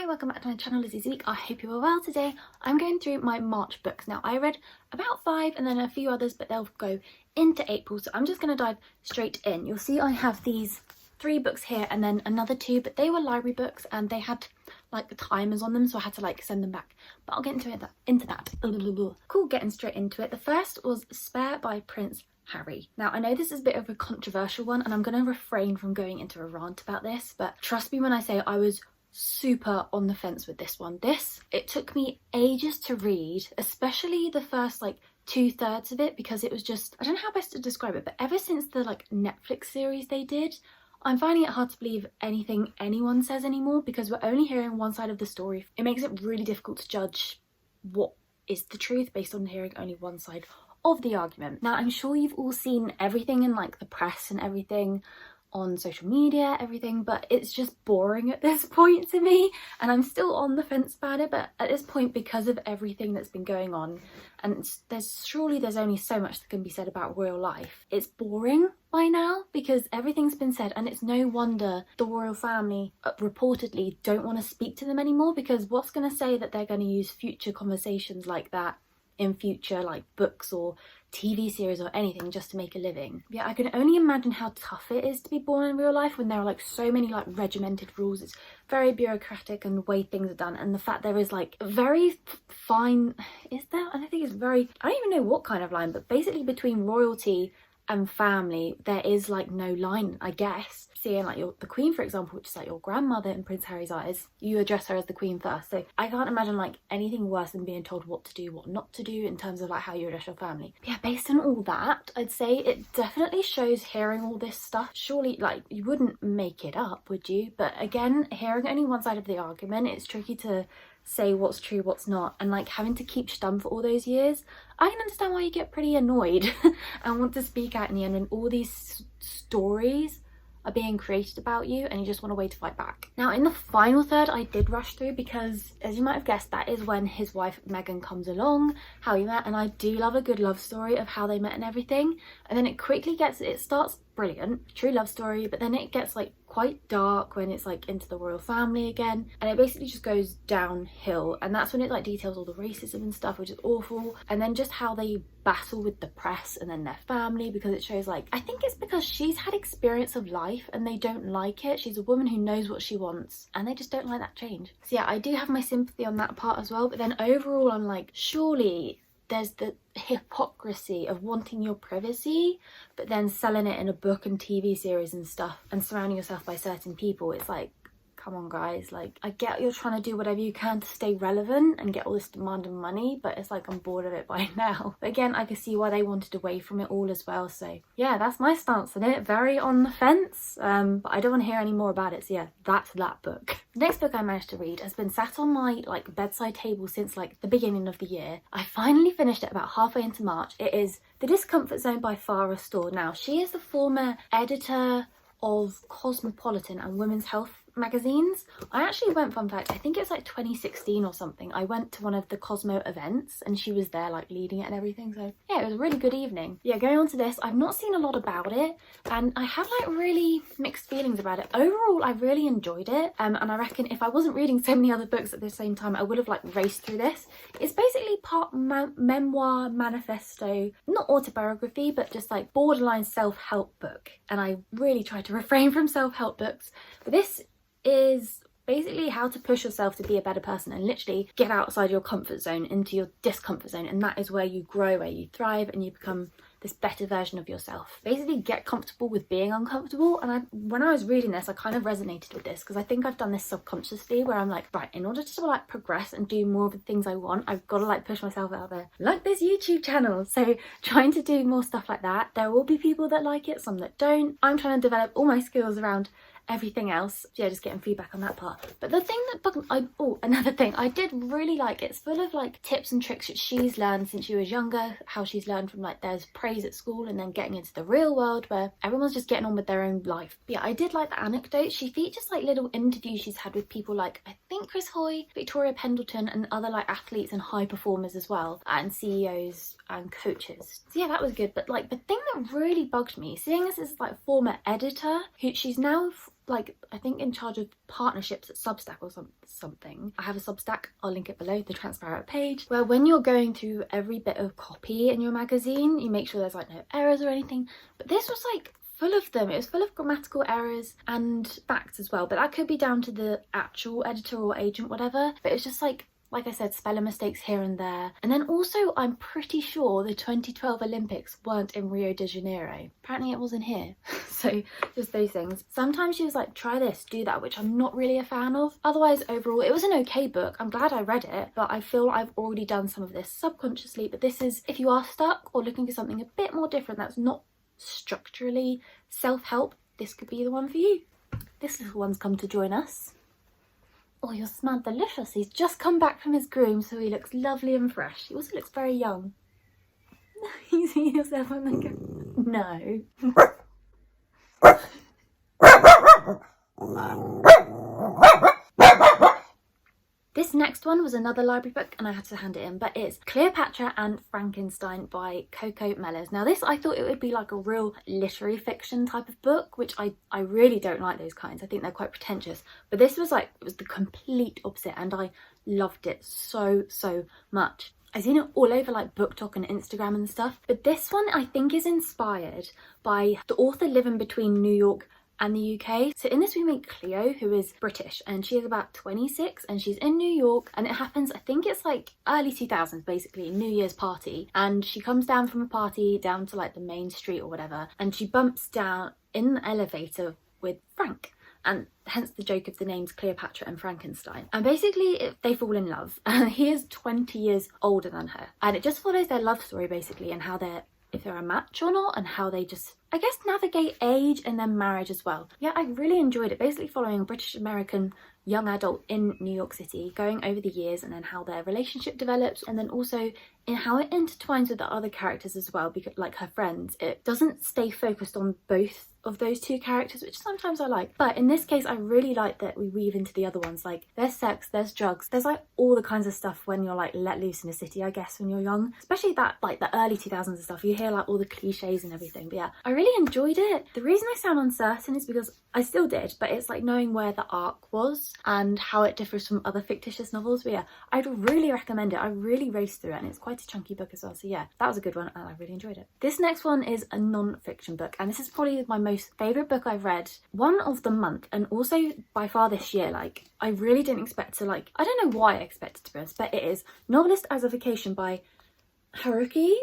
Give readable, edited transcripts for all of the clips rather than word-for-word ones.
welcome back to my channel. This is Week. I hope you are well. Today I'm going through my March books. Now I read about 5 and then a few others, but they'll go into April, so I'm just going to dive straight in. You'll see I have these 3 books here and then another 2, but they were library books and they had like the timers on them, so I had to like send them back, but I'll get into that. Cool, getting straight into it. The first was Spare by Prince Harry. Now I know this is a bit of a controversial one and I'm going to refrain from going into a rant about this, but trust me when I say I was super on the fence with this one. It took me ages to read, especially the first like 2/3 of it, because it was just, I don't know how best to describe it, but ever since the like Netflix series they did, I'm finding it hard to believe anything anyone says anymore because we're only hearing one side of the story. It makes it really difficult to judge what is the truth based on hearing only one side of the argument. Now I'm sure you've all seen everything in like the press and everything on social media, everything, but it's just boring at this point to me, and I'm still on the fence about it. But at this point, because of everything that's been going on, and there's only so much that can be said about royal life, it's boring by now because everything's been said, and it's no wonder the royal family reportedly don't want to speak to them anymore, because what's going to say that they're going to use future conversations like that in future like books or TV series or anything just to make a living. Yeah, I can only imagine how tough it is to be born in real life when there are like so many like regimented rules. It's very bureaucratic and the way things are done, and the fact there is like a very fine, is there? I don't think it's very, I don't even know what kind of line, but basically between royalty and family there is like no line, I guess. Seeing like the Queen, for example, which is like your grandmother in Prince Harry's eyes, you address her as the Queen first, so I can't imagine like anything worse than being told what to do, what not to do in terms of like how you address your family. But yeah, based on all that, I'd say it definitely shows hearing all this stuff. Surely like you wouldn't make it up, would you? But again, hearing only one side of the argument, it's tricky to say what's true, what's not, and like having to keep stum for all those years, I can understand why you get pretty annoyed and want to speak out in the end when all these stories are being created about you and you just want a way to fight back. Now in the final third I did rush through because, as you might have guessed, that is when his wife Meghan comes along, how he met, and I do love a good love story of how they met and everything, and then it starts brilliant, true love story, but then it gets like quite dark when it's like into the royal family again, and it basically just goes downhill, and that's when it like details all the racism and stuff, which is awful, and then just how they battle with the press and then their family, because it shows like, I think it's because she's had experience of life and they don't like it. She's a woman who knows what she wants and they just don't like that change. So yeah, I do have my sympathy on that part as well, but then overall I'm like, surely there's the hypocrisy of wanting your privacy but then selling it in a book and TV series and stuff and surrounding yourself by certain people. It's like, come on guys, like I get you're trying to do whatever you can to stay relevant and get all this demand and money, but it's like I'm bored of it by now. But again, I can see why they wanted away from it all as well. So yeah, that's my stance on it. Very on the fence, but I don't want to hear any more about it. So yeah, that's that book. The next book I managed to read has been sat on my like bedside table since like the beginning of the year. I finally finished it about halfway into March. It is The Discomfort Zone by Farrah Storr. Now she is the former editor of Cosmopolitan and Women's Health magazines. I actually went, fun fact, I think it was like 2016 or something, I went to one of the Cosmo events and she was there like leading it and everything, so yeah, it was a really good evening. Yeah, going on to this, I've not seen a lot about it and I have like really mixed feelings about it. Overall I really enjoyed it, and I reckon if I wasn't reading so many other books at the same time I would have like raced through this. It's basically part memoir, manifesto, not autobiography, but just like borderline self-help book, and I really try to refrain from self-help books, but this is basically how to push yourself to be a better person and literally get outside your comfort zone into your discomfort zone, and that is where you grow, where you thrive, and you become this better version of yourself. Basically get comfortable with being uncomfortable, and when I was reading this I kind of resonated with this because I think I've done this subconsciously where I'm like, right, in order to like progress and do more of the things I want, I've got to like push myself out there, like this YouTube channel. So trying to do more stuff like that. There will be people that like it, some that don't. I'm trying to develop all my skills around everything else. Yeah, just getting feedback on that part. But the thing that another thing I did really like, it's full of like tips and tricks that she's learned since she was younger, how she's learned from like there's praise at school and then getting into the real world where everyone's just getting on with their own life. But yeah, I did like the anecdotes. She features like little interviews she's had with people like, I think Chris Hoy, Victoria Pendleton, and other like athletes and high performers as well, and CEOs and coaches. So yeah, that was good. But like the thing that really bugged me, seeing this as like former editor, who she's now like, I think in charge of partnerships at Substack or something. I have a Substack, I'll link it below, the transparent page, where when you're going through every bit of copy in your magazine, you make sure there's like no errors or anything. But this was like full of them. It was full of grammatical errors and facts as well, but that could be down to the actual editor or agent, whatever. But it's just like I said, spelling mistakes here and there. And then also, I'm pretty sure the 2012 Olympics weren't in Rio de Janeiro. Apparently it wasn't here. So just those things. Sometimes she was like, try this, do that, which I'm not really a fan of. Otherwise, overall, it was an okay book. I'm glad I read it, but I feel I've already done some of this subconsciously. But this is, if you are stuck or looking for something a bit more different that's not structurally self-help, this could be the one for you. This little one's come to join us. Oh, you smell delicious. He's just come back from his groom, so he looks lovely and fresh. He also looks very young. You see yourself on the camera? No. This next one was another library book and I had to hand it in, but it's Cleopatra and Frankenstein by Coco Mellors. Now this, I thought it would be like a real literary fiction type of book, which I really don't like those kinds. I think they're quite pretentious. But this was like, it was the complete opposite and I loved it so much. I've seen it all over like BookTok and Instagram and stuff. But this one I think is inspired by the author living between New York and the UK. So in this we meet Cleo, who is British, and she is about 26 and she's in New York, and it happens, I think it's like early 2000s basically, New Year's party, and she comes down from a party down to like the main street or whatever, and she bumps down in the elevator with Frank, and hence the joke of the names Cleopatra and Frankenstein. And basically they fall in love, and he is 20 years older than her, and it just follows their love story basically, and how if they're a match or not, and how they just, I guess, navigate age and then marriage as well. Yeah, I really enjoyed it, basically following a British American young adult in New York City, going over the years and then how their relationship develops, and then also in how it intertwines with the other characters as well, because like her friends, it doesn't stay focused on both of those two characters, which sometimes I like. But in this case, I really like that we weave into the other ones. Like there's sex, there's drugs, there's like all the kinds of stuff when you're like let loose in a city, I guess, when you're young, especially that like the early 2000s and stuff. You hear like all the cliches and everything. But yeah, I really enjoyed it. The reason I sound uncertain is because I still did, but it's like knowing where the arc was and how it differs from other fictitious novels. But yeah, I'd really recommend it. I really raced through it, and it's quite a chunky book as well. So yeah, that was a good one and I really enjoyed it. This next one is a non-fiction book, and this is probably my most favourite book I've read, one of the month, and also by far this year. Like I really didn't expect to, like, I don't know why I expected to be honest, but it is Novelist as a Vocation by Haruki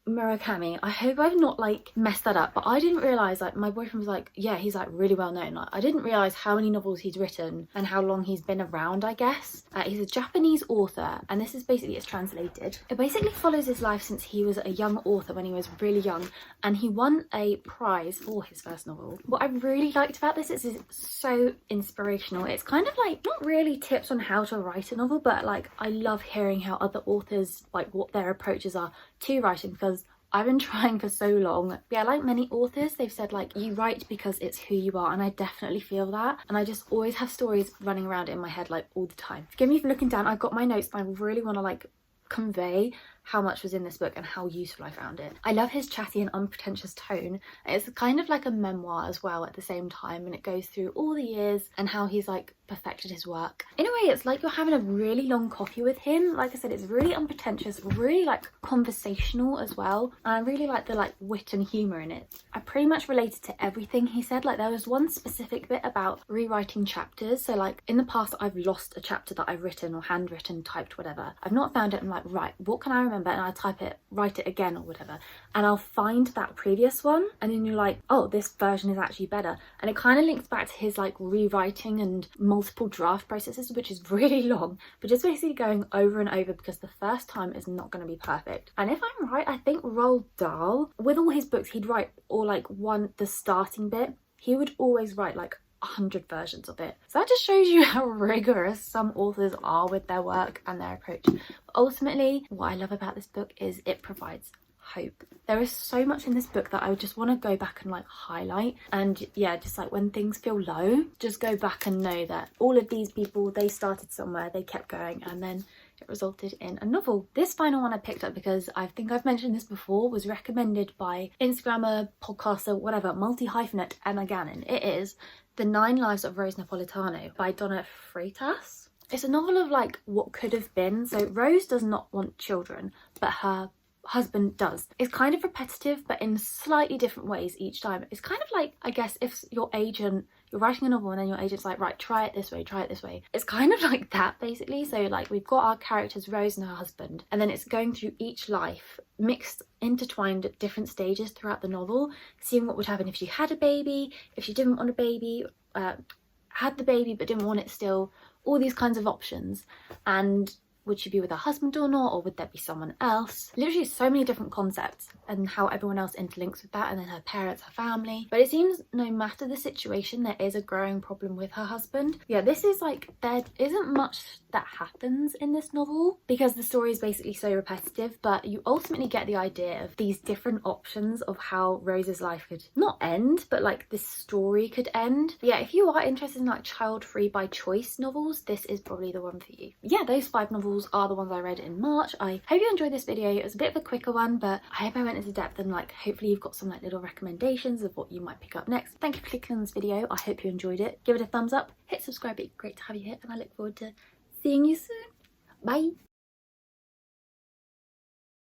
Murakami. I hope I've not like messed that up, but I didn't realise, like my boyfriend was like, yeah, he's like really well known. Like I didn't realise how many novels he's written and how long he's been around, I guess. He's a Japanese author, and this is basically, it's translated. It basically follows his life since he was a young author when he was really young, and he won a prize for his first novel. What I really liked about this is it's so inspirational. It's kind of like not really tips on how to write a novel, but like I love hearing how other authors, like what their approaches are to writing, because I've been trying for so long. Yeah, like many authors, they've said like you write because it's who you are, and I definitely feel that, and I just always have stories running around in my head like all the time. Forgive me for looking down, I've got my notes and I really want to like convey how much was in this book and how useful I found it. I love his chatty and unpretentious tone. It's kind of like a memoir as well at the same time, and it goes through all the years and how he's like perfected his work. In a way, it's like you're having a really long coffee with him. Like I said, it's really unpretentious, really like conversational as well, and I really like the like wit and humour in it. I pretty much related to everything he said. Like there was one specific bit about rewriting chapters. So like in the past I've lost a chapter that I've written or handwritten, typed, whatever. I've not found it. I'm like, right, what can I remember? And I type it, write it again or whatever, and I'll find that previous one, and then you're like, oh, this version is actually better. And it kind of links back to his like rewriting and multiple draft processes, which is really long, but just basically going over and over, because the first time is not going to be perfect. And if I'm right, I think Roald Dahl, with all his books, he'd write, or like the starting bit, he would always write like 100 versions of it. So that just shows you how rigorous some authors are with their work and their approach. But ultimately, what I love about this book is it provides hope. There is so much in this book that I would just want to go back and like highlight, and yeah, just like when things feel low, just go back and know that all of these people, they started somewhere, they kept going, and then it resulted in a novel. This final one I picked up because I think I've mentioned this before, was recommended by Instagrammer, podcaster, whatever, multi-hyphenate Emma Gannon. It is The 9 Lives of Rose Napolitano by Donna Freitas. It's a novel of like what could have been. So Rose does not want children, but her husband does. It's kind of repetitive, but in slightly different ways each time. It's kind of like, I guess, if your agent, you're writing a novel and then your agent's like, right, try it this way, try it this way. It's kind of like that basically. So like we've got our characters, Rose and her husband, and then it's going through each life, mixed, intertwined at different stages throughout the novel, seeing what would happen if she had a baby, if she didn't want a baby, had the baby but didn't want it still, all these kinds of options. And would she be with her husband or not, or would there be someone else? Literally so many different concepts, and how everyone else interlinks with that, and then her parents, her family. But it seems no matter the situation, there is a growing problem with her husband. Yeah, this is like, there isn't much that happens in this novel because the story is basically so repetitive, but you ultimately get the idea of these different options of how Rose's life could not end, but like this story could end. But yeah, if you are interested in like child-free by choice novels, this is probably the one for you. Yeah, those 5 novels are the ones I read in March. I hope you enjoyed this video. It was a bit of a quicker one, but I hope I went into depth, and like hopefully you've got some like little recommendations of what you might pick up next. Thank you for clicking on this video. I hope you enjoyed it. Give it a thumbs up, hit subscribe, it'd be great to have you here, and I look forward to seeing you soon. Bye.